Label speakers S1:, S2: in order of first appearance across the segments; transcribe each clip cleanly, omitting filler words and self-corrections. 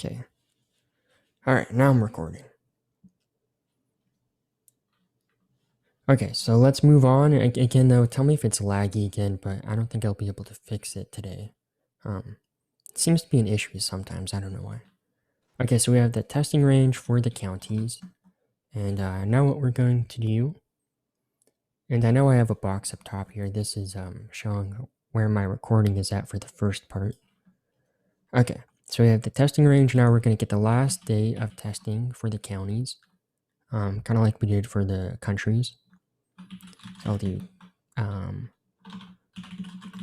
S1: Okay. Alright, now I'm recording. Okay, so let's move on. Again, though, tell me if it's laggy again, but I don't think I'll be able to fix it today. It seems to be an issue sometimes. I don't know why. Okay, so we have the testing range for the counties. And now what we're going to do, and I know I have a box up top here. This is showing where my recording is at for the first part. Okay, so we have the testing range. Now we're going to get the last day of testing for the counties, kind of like we did for the countries. So I'll do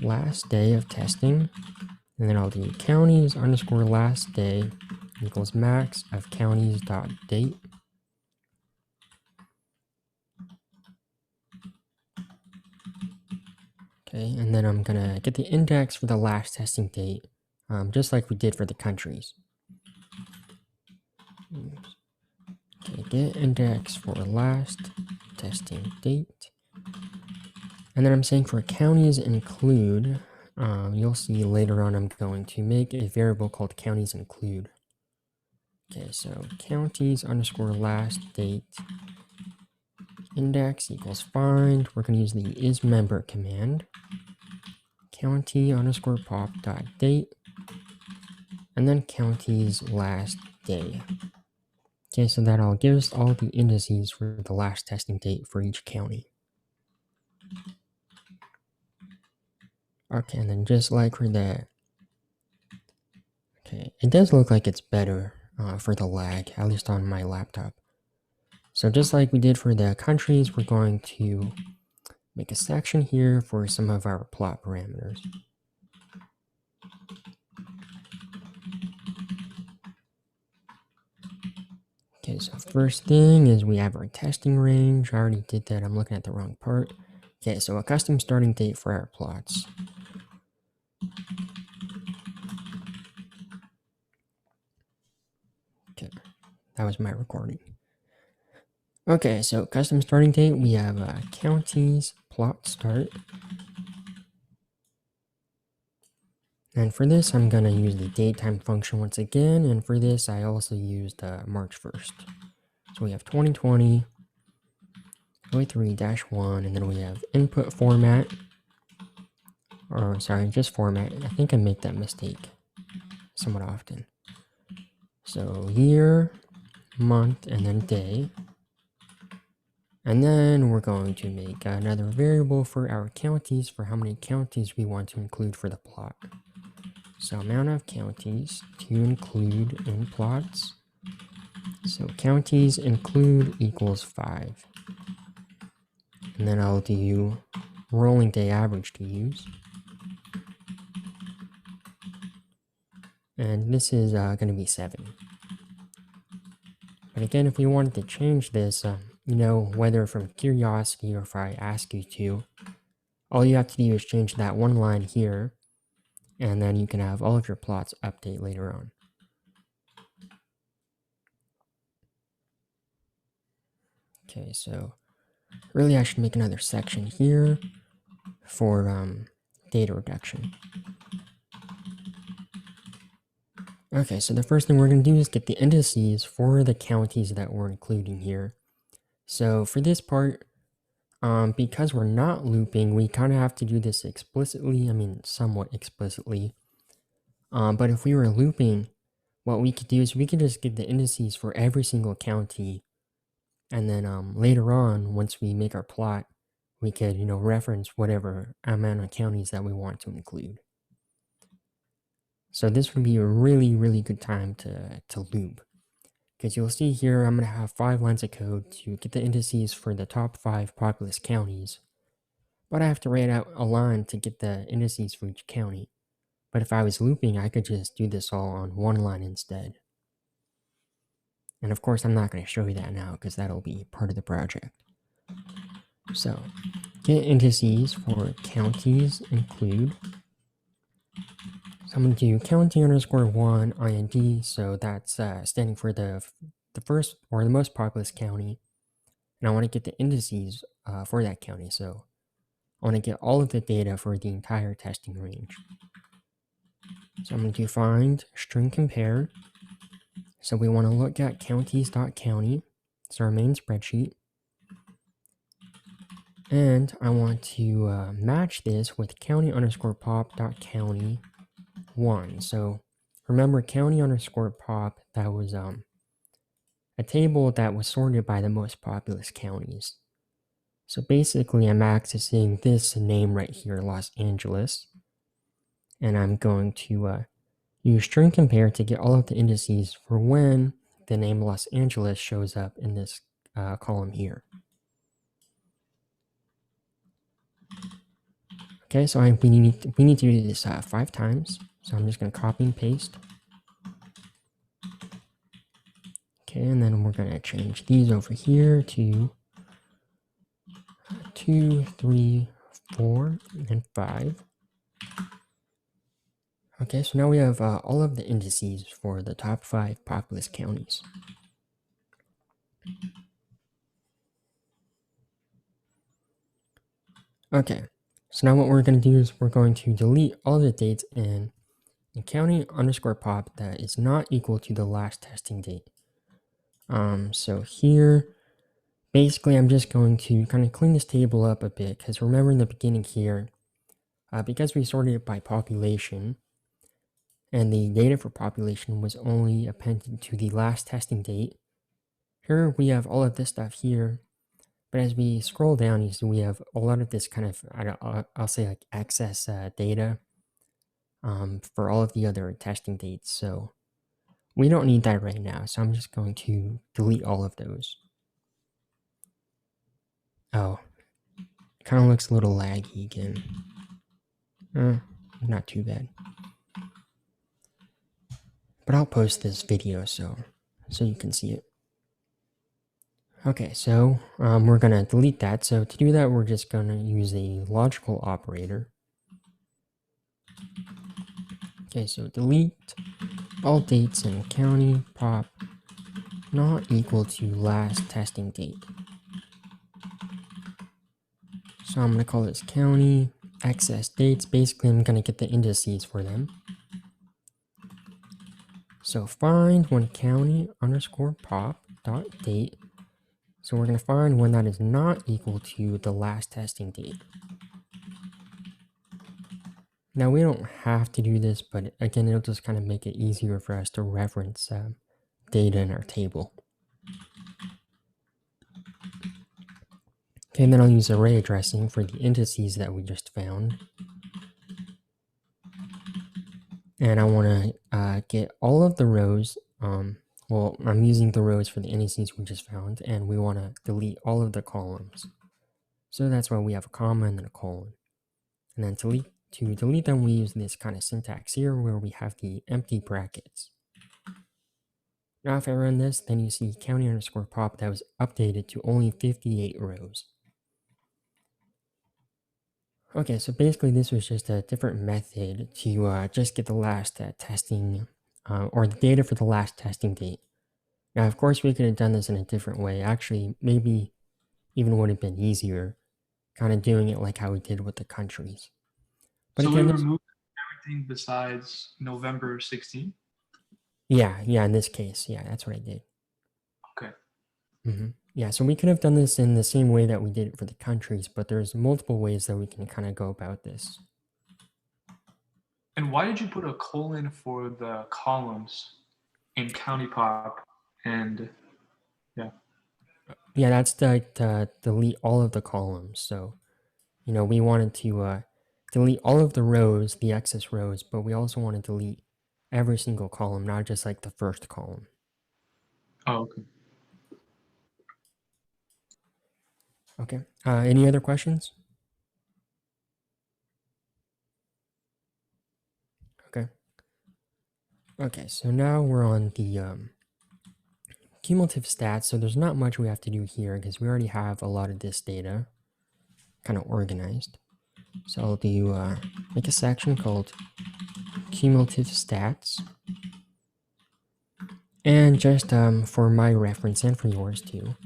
S1: last day of testing, and then I'll do counties underscore last day equals max of counties dot date. Okay, and then I'm gonna get the index for the last testing date, just like we did for the countries. Okay, get index for last testing date. And then I'm saying for counties include, you'll see later on I'm going to make a variable called counties include. Okay, so counties underscore last date index equals find. We're going to use the isMember command. County underscore pop dot date. And then county's last day. Okay, so that'll give us all the indices for the last testing date for each county. Okay, and then just like for that, okay, it does look like it's better for the lag, at least on my laptop. So just like we did for the countries, we're going to make a section here for some of our plot parameters. Okay, so first thing is we have our testing range. I already did that. I'm looking at the wrong part. Okay, so a custom starting date for our plots. Okay, that was my recording. Okay, so custom starting date, we have counties plot start. And for this, I'm going to use the datetime function once again. And for this, I also used March 1st. So we have 2020, 03-1, and then we have input format. Or sorry, just format. I think I make that mistake somewhat often. So year, month, and then day. And then we're going to make another variable for our counties for how many counties we want to include for the plot. So amount of counties to include in plots. So counties include equals 5. And then I'll do rolling day average to use. And this is going to be 7. But again, if we wanted to change this, you know, whether from curiosity or if I ask you to, all you have to do is change that one line here, and then you can have all of your plots update later on. Okay, so really I should make another section here for data reduction. Okay, so the first thing we're going to do is get the indices for the counties that we're including here. So for this part, because we're not looping, we kind of have to do this explicitly, I mean somewhat explicitly. But if we were looping, what we could do is we could just get the indices for every single county, and then later on, once we make our plot, we could, you know, reference whatever amount of counties that we want to include. So this would be a really, really good time to loop. Because you'll see here, I'm going to have 5 lines of code to get the indices for the top 5 populous counties. But I have to write out a line to get the indices for each county. But if I was looping, I could just do this all on one line instead. And of course, I'm not going to show you that now because that'll be part of the project. So, get indices for counties include. So I'm going to do county underscore 1 IND, so that's standing for the first or the most populous county. And I want to get the indices for that county, so I want to get all of the data for the entire testing range. So I'm going to find string compare, So we want to look at counties.county. It's our main spreadsheet. And I want to match this with county_pop.county1. So remember county_pop, that was a table that was sorted by the most populous counties. So basically I'm accessing this name right here, Los Angeles. And I'm going to use string compare to get all of the indices for when the name Los Angeles shows up in this column here. Okay, so we need to do this 5 times. So I'm just going to copy and paste. Okay, and then we're going to change these over here to 2, 3, 4, and 5. Okay, so now we have all of the indices for the top 5 populous counties. Okay, so now what we're going to do is we're going to delete all the dates in the county_pop that is not equal to the last testing date. So here, basically I'm just going to kind of clean this table up a bit, because remember in the beginning here, because we sorted it by population, and the data for population was only appended to the last testing date, here we have all of this stuff here. But as we scroll down, you see we have a lot of this kind of, I'll say like excess data for all of the other testing dates. So we don't need that right now. So I'm just going to delete all of those. Oh, it kind of looks a little laggy again. Not too bad. But I'll post this video so you can see it. Okay, so we're going to delete that. So to do that, we're just going to use a logical operator. Okay, so delete all dates in county pop not equal to last testing date. So I'm going to call this county excess dates. Basically, I'm going to get the indices for them. So find when county_pop.date. So we're going to find when that is not equal to the last testing date. Now we don't have to do this, but again, it'll just kind of make it easier for us to reference data in our table. Okay, and then I'll use array addressing for the indices that we just found. And I want to get all of the rows, well, I'm using the rows for the indices we just found, and we want to delete all of the columns. So that's why we have a comma and then a colon. And then to delete them, we use this kind of syntax here where we have the empty brackets. Now if I run this, then you see county_pop that was updated to only 58 rows. Okay, so basically this was just a different method to just get the last testing, or the data for the last testing date. Now, of course, we could have done this in a different way. Actually, maybe even would have been easier, kind of doing it like how we did with the countries. But
S2: so
S1: again,
S2: we removed everything besides November 16th?
S1: Yeah, in this case, yeah, that's what I did.
S2: Okay.
S1: Yeah, so we could have done this in the same way that we did it for the countries, but there's multiple ways that we can kind of go about this.
S2: And why did you put a colon for the columns in county pop? And
S1: yeah, that's to delete all of the columns. So, you know, we wanted to delete all of the rows, the excess rows, but we also want to delete every single column, not just like the first column.
S2: Oh, okay.
S1: Okay. Any other questions? Okay. Okay, so now we're on the cumulative stats. So there's not much we have to do here because we already have a lot of this data kind of organized. So I'll do make a section called cumulative stats. And just for my reference and for yours too,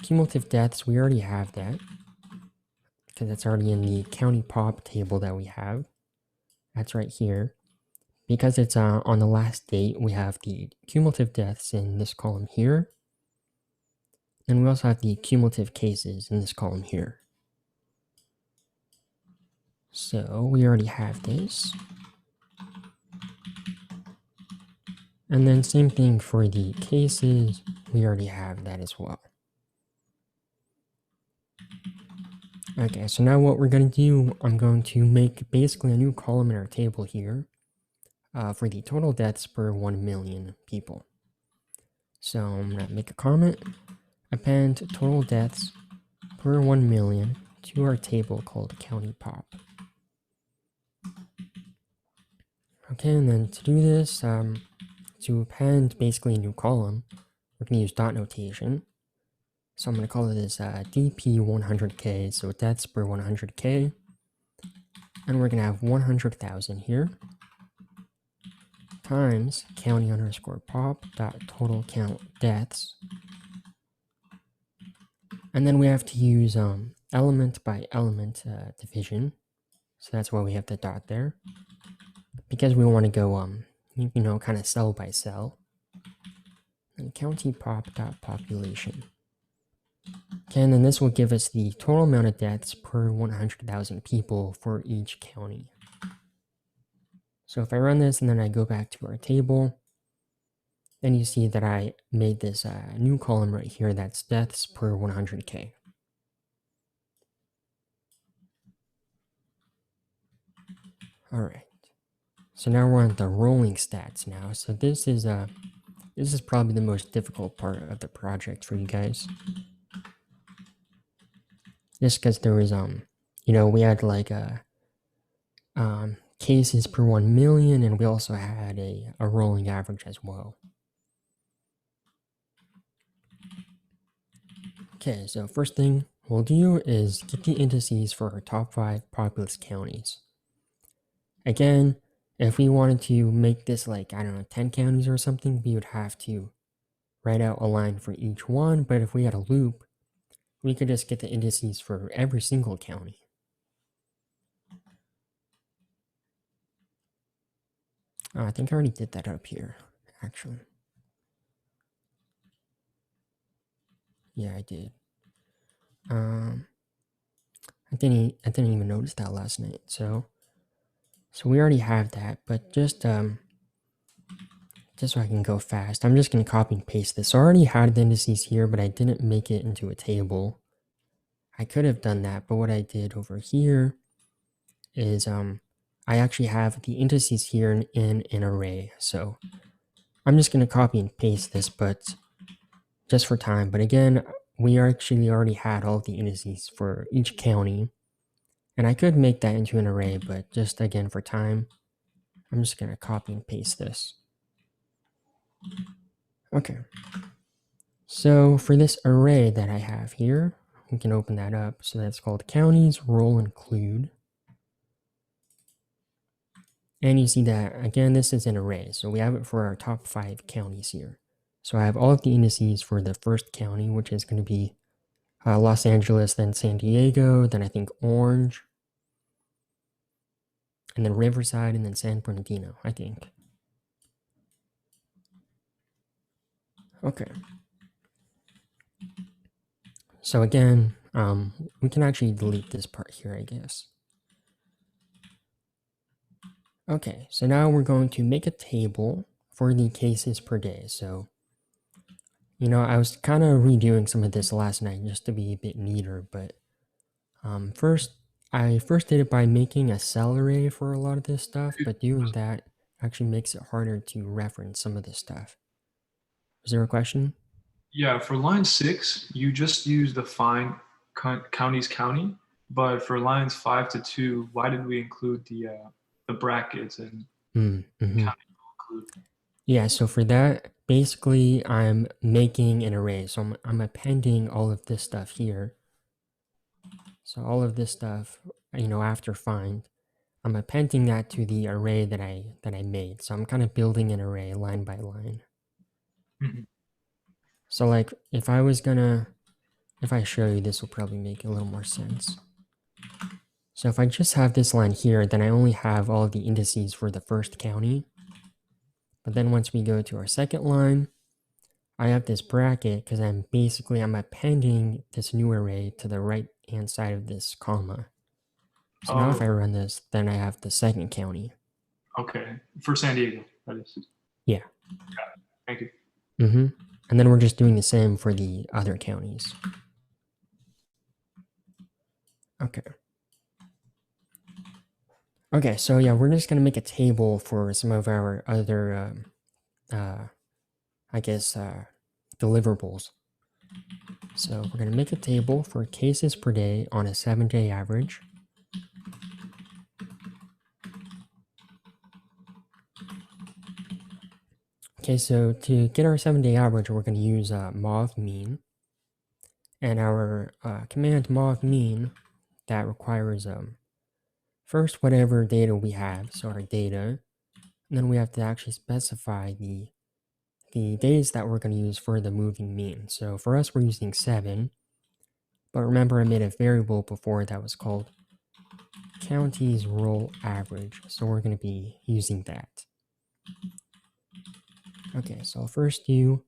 S1: cumulative deaths, we already have that because that's already in the county pop table that we have. That's right here. because it's on the last date, we have the cumulative deaths in this column here. And we also have the cumulative cases in this column here. So we already have this. And then same thing for the cases, we already have that as well. Okay, so now what we're going to do, I'm going to make basically a new column in our table here for the total deaths per 1 million people. So I'm going to make a comment, append total deaths per 1 million to our table called county pop. Okay, and then to do this, to append basically a new column, we're going to use dot notation. So I'm going to call this DP100K, so deaths per 100K. And we're going to have 100,000 here times county underscore pop dot total count deaths. And then we have to use element by element division. So that's why we have the dot there. Because we want to go, kind of cell by cell. And county pop dot population. Okay, and then this will give us the total amount of deaths per 100,000 people for each county. So if I run this and then I go back to our table, then you see that I made this new column right here that's deaths per 100K. All right. So now we're on the rolling stats now. So this is probably the most difficult part of the project for you guys. Just because there was we had like cases per 1 million, and we also had a rolling average as well. Okay, so first thing we'll do is get the indices for our top 5 populous counties. Again, if we wanted to make this like, 10 counties or something, we would have to write out a line for each one, but if we had a loop, we could just get the indices for every single county. I think I already did that up here, actually. Yeah, I did. I didn't even notice that last night. So we already have that, but just so I can go fast, I'm just gonna copy and paste this. So I already had the indices here, but I didn't make it into a table. I could have done that, but what I did over here is I actually have the indices here in an array. So I'm just gonna copy and paste this, but just for time. But again, we actually already had all of the indices for each county. And I could make that into an array, but just again for time, I'm just going to copy and paste this. Okay. So for this array that I have here, we can open that up. So that's called counties roll include. And you see that, again, this is an array. So we have it for our top 5 counties here. So I have all of the indices for the first county, which is going to be Los Angeles, then San Diego, then I think Orange, and then Riverside, and then San Bernardino, I think. Okay. So again, we can actually delete this part here, I guess. Okay, so now we're going to make a table for the cases per day. So, I was kind of redoing some of this last night just to be a bit neater, but I first did it by making a cell array for a lot of this stuff, but doing that actually makes it harder to reference some of this stuff. Is there a question?
S2: Yeah, for line 6, you just use the find counties county, but for lines 5 to 2, why did we include the brackets and county include?
S1: Yeah, so for that, basically I'm making an array. So I'm appending all of this stuff here. So all of this stuff, after find, I'm appending that to the array that I made. So I'm kind of building an array line by line.
S2: Mm-hmm.
S1: So like if I show you, this will probably make a little more sense. So if I just have this line here, then I only have all of the indices for the first county. But then once we go to our second line, I have this bracket because I'm appending this new array to the right hand side of this comma. So now if I run this, then I have the second county.
S2: Okay, for San Diego, that is.
S1: Yeah.
S2: Thank you.
S1: And then we're just doing the same for the other counties. Okay. Okay, so yeah, we're just gonna make a table for some of our other, deliverables. So we're gonna make a table for cases per day on a 7-day average. Okay, so to get our 7-day average, we're gonna use mov mean, and our command mov mean that requires first whatever data we have, so our data, and then we have to actually specify the days that we're going to use for the moving mean. So for us, we're using 7, but remember I made a variable before that was called counties roll average, so we're going to be using that. Okay, so I'll first do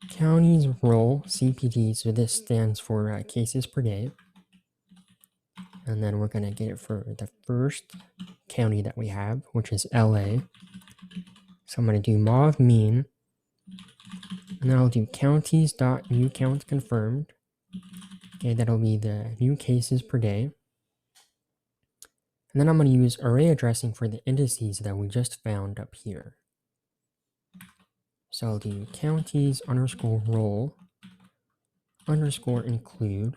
S1: counties roll CPD, so this stands for cases per day, and then we're going to get it for the first county that we have, which is LA. So I'm going to do mov mean, and then I'll do counties.newCount confirmed. Okay, that'll be the new cases per day. And then I'm going to use array addressing for the indices that we just found up here. So I'll do counties underscore roll underscore include.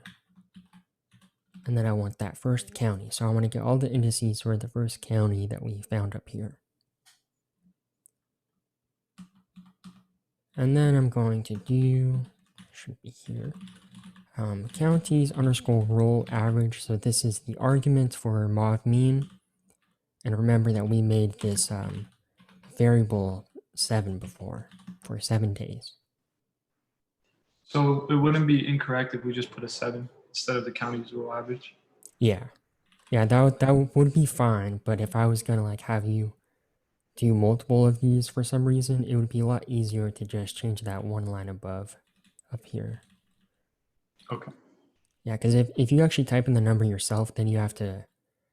S1: And then I want that first county. So I want to get all the indices for the first county that we found up here. And then I'm going to do, should be here, counties underscore roll average. So this is the argument for mov mean. And remember that we made this variable 7 before for 7 days.
S2: So it wouldn't be incorrect if we just put a 7 instead of the county's roll average?
S1: Yeah, that would be fine. But if I was gonna like have you do multiple of these for some reason, it would be a lot easier to just change that one line above up here.
S2: Okay.
S1: Yeah, because if you actually type in the number yourself, then you have to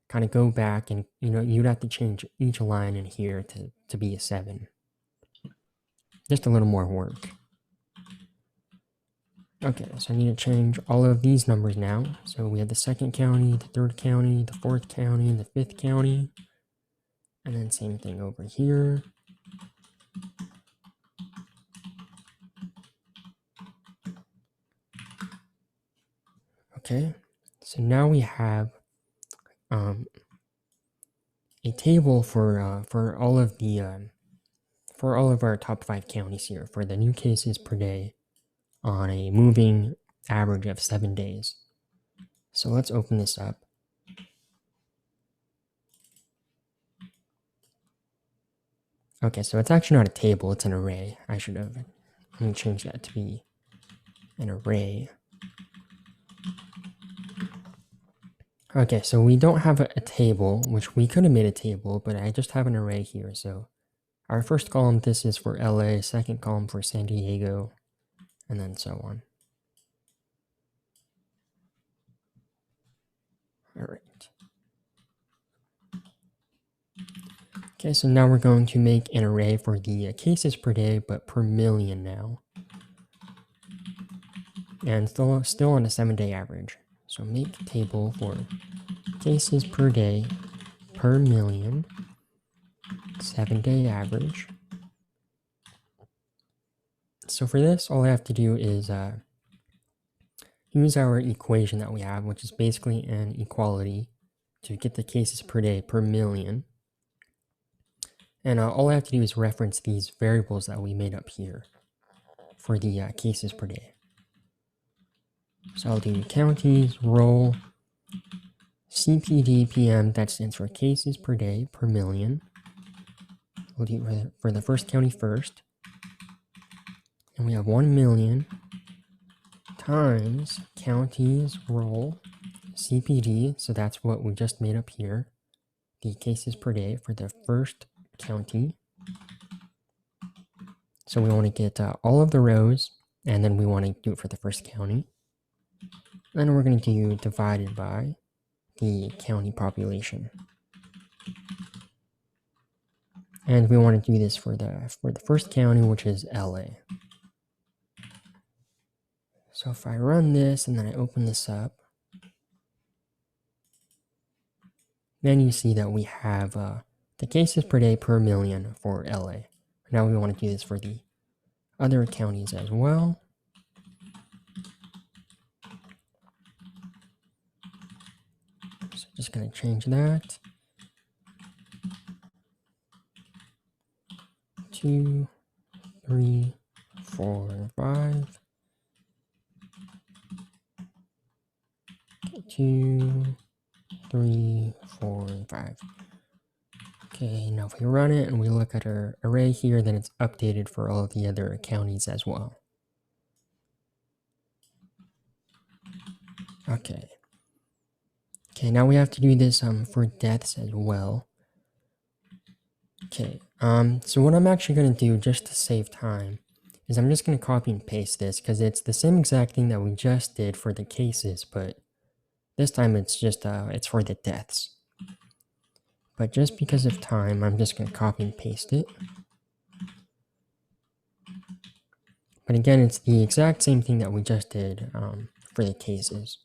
S1: kind of go back and, you'd have to change each line in here to be a 7. Just a little more work. Okay, so I need to change all of these numbers now. So we have the second county, the third county, the fourth county, the fifth county. And then same thing over here. Okay, so now we have a table for all of the for all of our top 5 counties here for the new cases per day on a moving average of 7 days. So let's open this up. Okay, so it's actually not a table, it's an array. Let me change that to be an array. Okay, so we don't have a table, which we could have made a table, but I just have an array here. So our first column, this is for LA, second column for San Diego, and then so on. All right. Okay, so now we're going to make an array for the cases per day, but per million now. And still on a 7-day average. So make table for cases per day per million, 7-day average. So for this, all I have to do is use our equation that we have, which is basically an equality to get the cases per day per million. And all I have to do is reference these variables that we made up here for the cases per day. So I'll do counties roll CPD PM, that stands for cases per day per million. We'll do for the first county first. And we have 1 million times counties roll CPD, so that's what we just made up here, the cases per day for the first county. So we want to get all of the rows, and then we want to do it for the first county. Then we're going to do divided by the county population. And we want to do this for the first county, which is LA. So if I run this and then I open this up, then you see that we have the cases per day per million for LA. Now we want to do this for the other counties as well. So just going to change that. 2, 3, 4, 5. 2, 3, 4, 5. Okay, now if we run it and we look at our array here, then it's updated for all of the other counties as well. Okay. Okay, now we have to do this for deaths as well. Okay, so what I'm actually going to do just to save time is I'm just going to copy and paste this because it's the same exact thing that we just did for the cases, but this time it's just it's for the deaths. But just because of time, I'm just going to copy and paste it. But again, it's the exact same thing that we just did for the cases.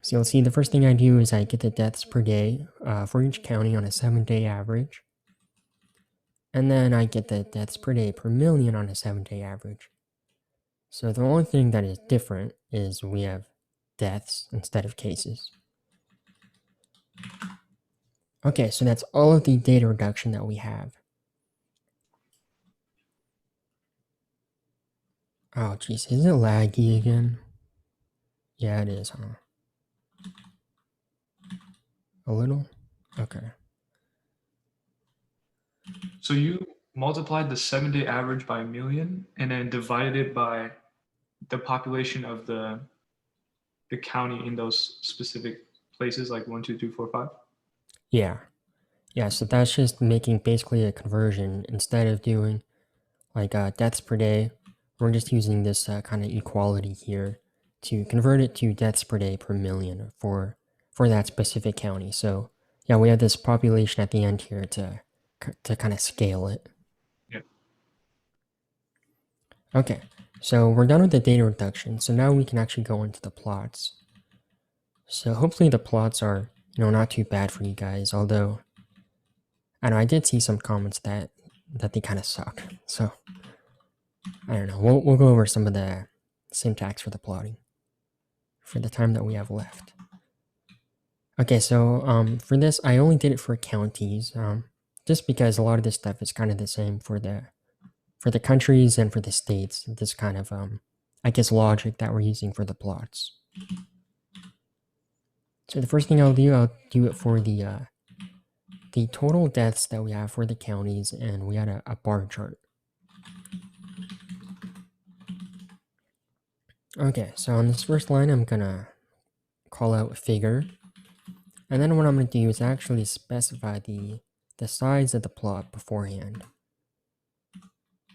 S1: So you'll see the first thing I do is I get the deaths per day for each county on a 7-day average. And then I get the deaths per day per million on a 7-day average. So the only thing that is different is we have deaths instead of cases. Okay, so that's all of the data reduction that we have. Oh, geez, is it laggy again? Yeah, it is, huh? A little? Okay.
S2: So you multiplied the 7-day average by a million and then divided it by the population of the county in those specific places, like 1, 2, 3, 4, 5?
S1: Yeah. Yeah, so that's just making basically a conversion. Instead of doing like deaths per day, we're just using this kind of equality here to convert it to deaths per day per million for that specific county. So yeah, we have this population at the end here to kind of scale it.
S2: Yeah.
S1: Okay, so we're done with the data reduction. So now we can actually go into the plots. So hopefully the plots are, not too bad for you guys, although I know I did see some comments that they kind of suck. So I don't know. We'll go over some of the syntax for the plotting for the time that we have left. Okay, so for this, I only did it for counties, just because a lot of this stuff is kind of the same for the countries and for the states. This kind of I guess logic that we're using for the plots. So the first thing I'll do it for the total deaths that we have for the counties, and we had a bar chart. Okay, so on this first line, I'm gonna call out figure, and then what I'm gonna do is actually specify the size of the plot beforehand.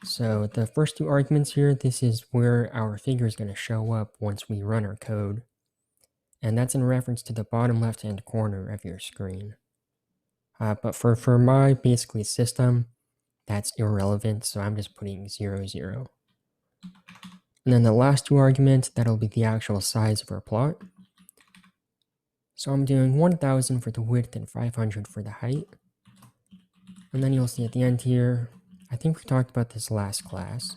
S1: So the first two arguments here, this is where our figure is gonna show up once we run our code, and that's in reference to the bottom left-hand corner of your screen. But for my basically system, that's irrelevant, so I'm just putting 0, 0. And then the last two arguments, that'll be the actual size of our plot. So I'm doing 1000 for the width and 500 for the height. And then you'll see at the end here, I think we talked about this last class.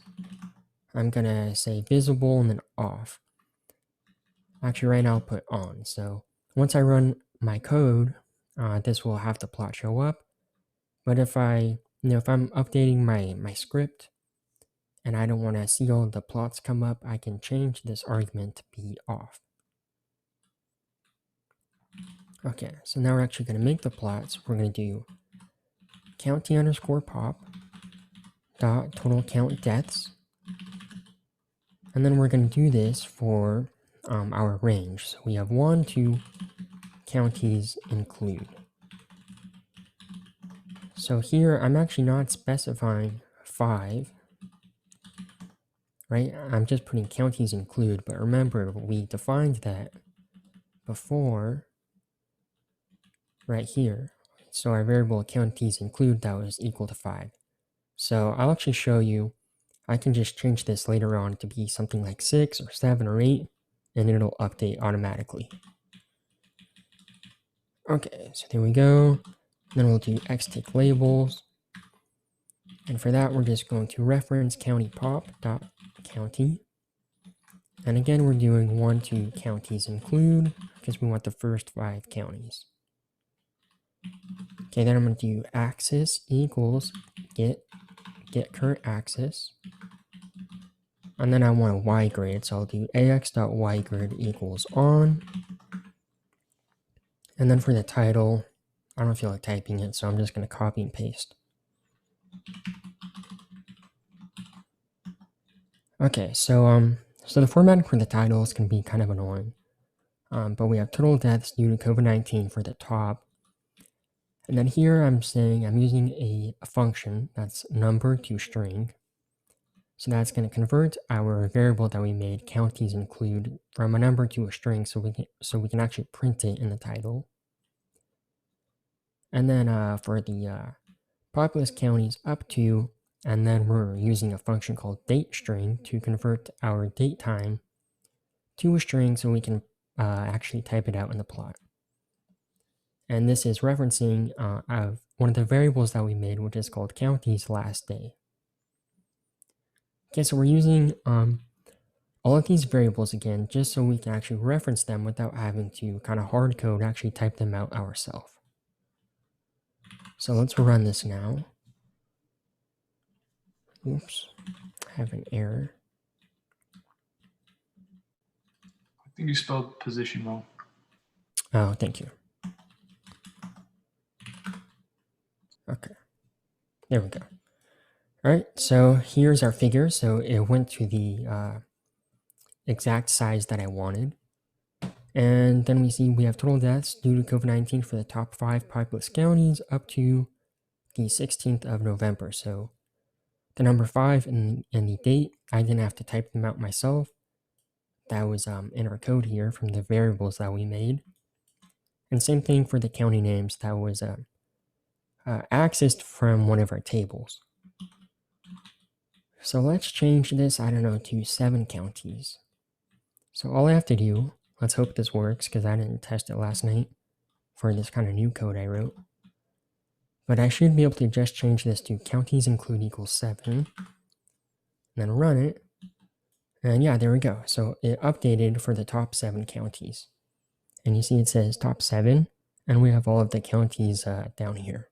S1: I'm gonna say visible and then off. Actually right now I'll put on. So once I run my code, this will have the plot show up. But if if I'm updating my script, and I don't want to see all the plots come up, I can change this argument to be off. Okay, so now we're actually going to make the plots. We're going to do county underscore pop dot total count deaths. And then we're going to do this for our range. So we have 1, 2 counties include. So here I'm actually not specifying 5, right? I'm just putting counties include, but remember we defined that before right here. So our variable counties include that was equal to 5. So I'll actually show you, I can just change this later on to be something like 6 or 7 or 8, and it'll update automatically. Okay, so there we go. Then we'll do xtick labels. And for that, we're just going to reference county pop.county. And again, we're doing 1 to counties include because we want the first 5 counties. Okay, then I'm going to do axis equals get current axis. And then I want a y grid, so I'll do ax.ygrid equals on. And then for the title, I don't feel like typing it, so I'm just going to copy and paste. Okay, so the formatting for the titles can be kind of annoying. But we have total deaths due to COVID-19 for the top. And then here I'm saying I'm using a function that's number to string. So that's going to convert our variable that we made, counties include, from a number to a string so we can actually print it in the title. And then for the populous counties up to, and then we're using a function called dateString to convert our date time to a string so we can actually type it out in the plot. And this is referencing of one of the variables that we made, which is called counties last day. Okay, so we're using all of these variables again, just so we can actually reference them without having to kind of hard code actually type them out ourselves. So let's run this now. Oops, I have an error.
S2: I think you spelled position wrong.
S1: Oh, thank you. Okay, there we go. All right, so here's our figure. So it went to the exact size that I wanted. And then we see we have total deaths due to COVID-19 for the top 5 populous counties up to the 16th of November. So the number 5 and the date, I didn't have to type them out myself. That was in our code here from the variables that we made. And same thing for the county names. That was accessed from one of our tables. So let's change this, I don't know, to 7 counties. So all I have to do, let's hope this works because I didn't test it last night for this kind of new code I wrote. But I should be able to just change this to counties include equals 7. Then run it. And yeah, there we go. So it updated for the top 7 counties. And you see it says top 7. And we have all of the counties down here.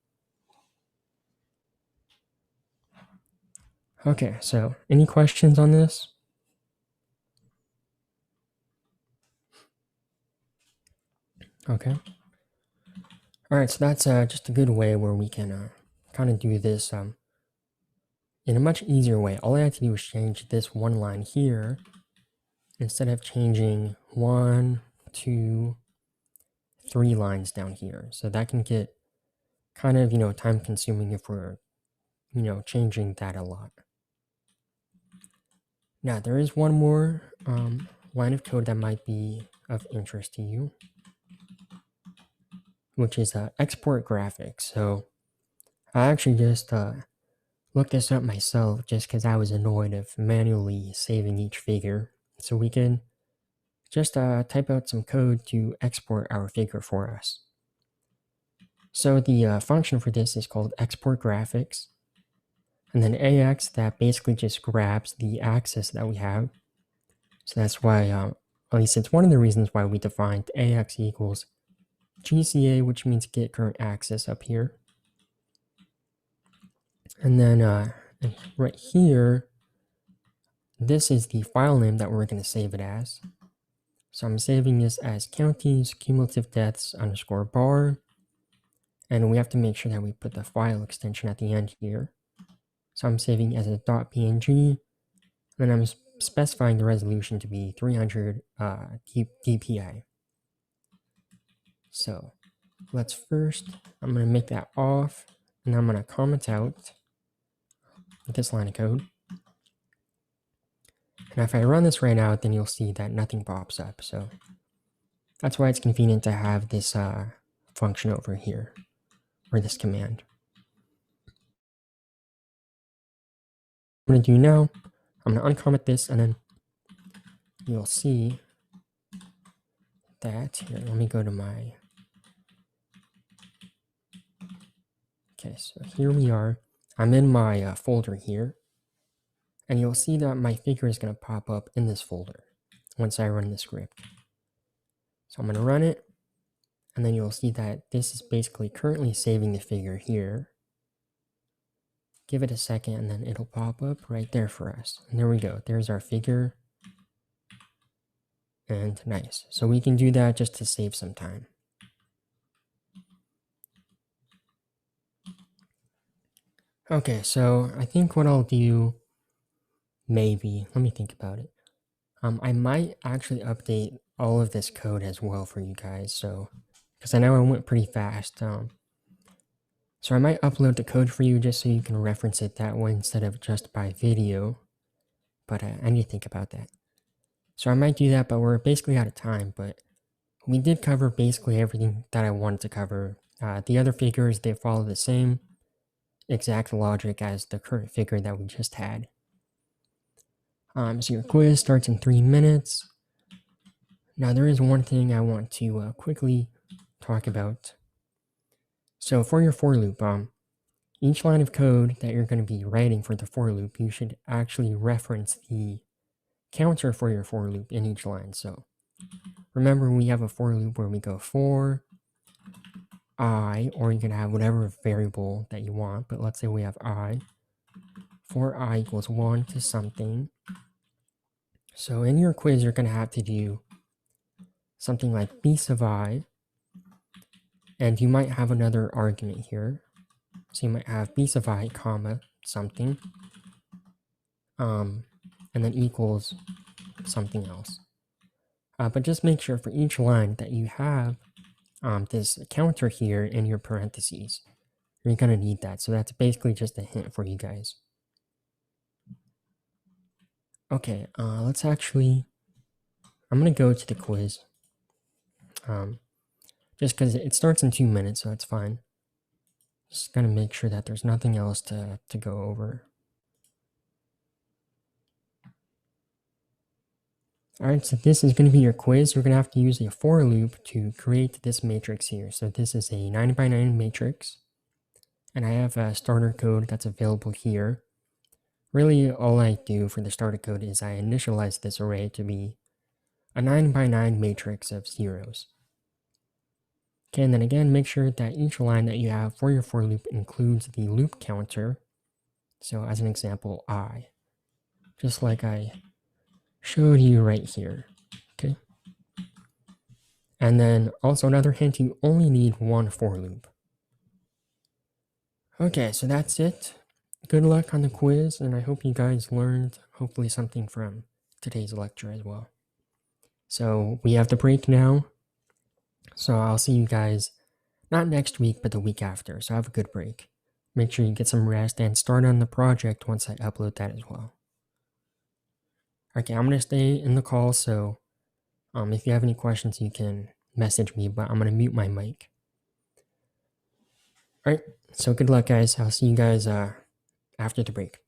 S1: Okay, so any questions on this? Okay. All right, so that's just a good way where we can kind of do this in a much easier way. All I have to do is change this one line here instead of changing 1, 2, 3 lines down here. So that can get kind of, time consuming if we're, changing that a lot. Now, there is one more line of code that might be of interest to you, which is export graphics. So I actually just looked this up myself just because I was annoyed of manually saving each figure. So we can just type out some code to export our figure for us. So the function for this is called export graphics. And then AX, that basically just grabs the axis that we have. So that's why, at least it's one of the reasons why we defined AX equals GCA, which means get current axis up here. And then right here, this is the file name that we're going to save it as. So I'm saving this as counties cumulative deaths underscore bar. And we have to make sure that we put the file extension at the end here. So I'm saving as a .png. And I'm specifying the resolution to be 300 dpi. So let's first, I'm going to make that off. And I'm going to comment out with this line of code. And if I run this right now, then you'll see that nothing pops up. So that's why it's convenient to have this function over here, or this command. What I'm going to do now, I'm going to uncomment this, and then you'll see that, here, let me go to my, okay, so here we are. I'm in my folder here, and you'll see that my figure is going to pop up in this folder once I run the script. So I'm going to run it, and then you'll see that this is basically currently saving the figure here. Give it a second, and then it'll pop up right there for us. And there we go. There's our figure. And nice. So we can do that just to save some time. Okay, so I think what I'll do, maybe, let me think about it. I might actually update all of this code as well for you guys, so, because I know I went pretty fast. So I might upload the code for you just so you can reference it that way instead of just by video, but I need to think about that. So I might do that, but we're basically out of time, but we did cover basically everything that I wanted to cover. The other figures, they follow the same exact logic as the current figure that we just had. So your quiz starts in 3 minutes. Now there is one thing I want to quickly talk about. So for your for loop, each line of code that you're going to be writing for the for loop, you should actually reference the counter for your for loop in each line. So remember, we have a for loop where we go for I, or you can have whatever variable that you want, but let's say we have I, for I equals 1 to something. So in your quiz, you're going to have to do something like b sub I, and you might have another argument here. So you might have b sub I, comma, something, and then equals something else. But just make sure for each line that you have this counter here in your parentheses. You're going to need that. So that's basically just a hint for you guys. Okay, let's actually, I'm going to go to the quiz. Just because it starts in 2 minutes, so it's fine. Just going to make sure that there's nothing else to go over. Alright, so this is going to be your quiz. You're going to have to use a for loop to create this matrix here. So this is a 9 by 9 matrix. And I have a starter code that's available here. Really, all I do for the starter code is I initialize this array to be a 9 by 9 matrix of zeros. Okay, and then again, make sure that each line that you have for your for loop includes the loop counter. So as an example, I. Just like I showed you right here. Okay. And then also another hint, you only need one for loop. Okay, so that's it. Good luck on the quiz, and I hope you guys learned hopefully something from today's lecture as well. So we have the break now. So I'll see you guys not next week, but the week after. So have a good break. Make sure you get some rest and start on the project once I upload that as well. Okay, I'm going to stay in the call, so if you have any questions, you can message me, but I'm going to mute my mic. Alright, so good luck, guys. I'll see you guys after the break.